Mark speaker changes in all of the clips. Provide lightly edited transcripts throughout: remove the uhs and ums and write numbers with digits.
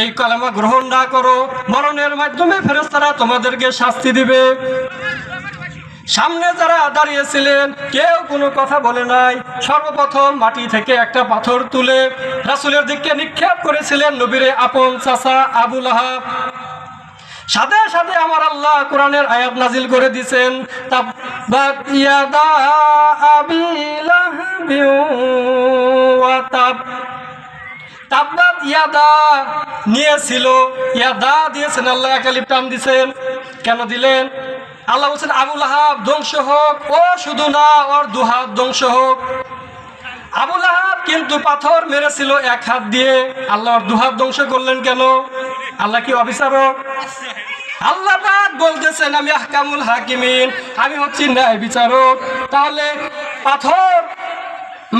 Speaker 1: এই কালেমা গ্রহণ না করো, মরণের মাধ্যমে ফেরেশতারা তোমাদেরকে শাস্তি দিবে। সামনে যারা দাঁড়িয়েছিলেন কেউ কোনো কথা বলে নাই। সর্বপ্রথম মাটি থেকে একটা পাথর তুলে রাসূলের দিকে নিক্ষেপ করেছিলেন নবীর আপন চাচা আবু লাহাব। সাথে সাথে আমার আল্লাহ কোরআনের আয়াত নাজিল করে দিয়েছেন, তাব্বাত ইয়াদা আবি লাহাবি ওয়া তাব। তাব্বাত ইয়াদা নিয়েছিল, ইয়াদা দিয়েছেন আল্লাহ, একালিফ টান দিয়েছেন। কেন দিলেন? আল্লাহ বলছেন আবু লাহাব ধ্বংস হোক, ও শুধু না ওর দুহাত ধ্বংস হোক। আবু লাহাব কিন্তু পাথর মেরেছিল এক হাত দিয়ে, আল্লাহ ওর দুহাত ধ্বংস করলেন কেন? আল্লাহ কি অবিচারক? আল্লাহ পাক বলতেছেন আমি আহকামুল হাকিমিন, আমি হচ্ছি ন্যায় বিচারক। তাহলে পাথর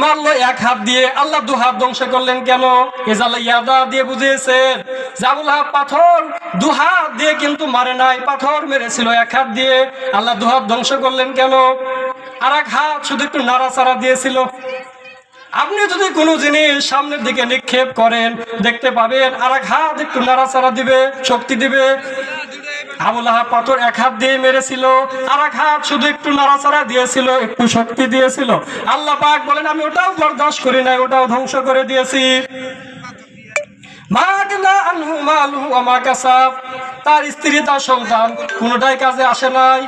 Speaker 1: মারলো এক হাত দিয়ে, আল্লাহ দু হাত ধ্বংস করলেন কেন? এজালা ইয়াদা দিয়ে বুঝিয়েছেন যে আবু লাহাব পাথর দু হাত দিয়ে কিন্তু মারে নাই, পাথর মেরেছিল এক হাত দিয়ে, আল্লাহ দু হাত ধ্বংস করলেন কেন? আর এক হাত শুধু একটু নাড়াচাড়া দিয়েছিল। আপনি যদি কোনো জিনিস সামনের দিকে নিক্ষেপ করেন দেখতে পাবেন আর এক হাত একটু নাড়াচাড়া দিবে, শক্তি দিবে। আবু লাহাব পাথর এক হাত দিয়ে মেরেছিল, আর এক হাত শুধু একটু নাড়াচাড়া দিয়েছিল, একটু শক্তি দিয়েছিল। আল্লাহ পাক বলেন আমি ওটাও বরদাস্ত করি নাই, ওটাও ধ্বংস করে দিয়েছি। তার স্ত্রী তার সন্তান কোনোটাই কাজে আসে নাই।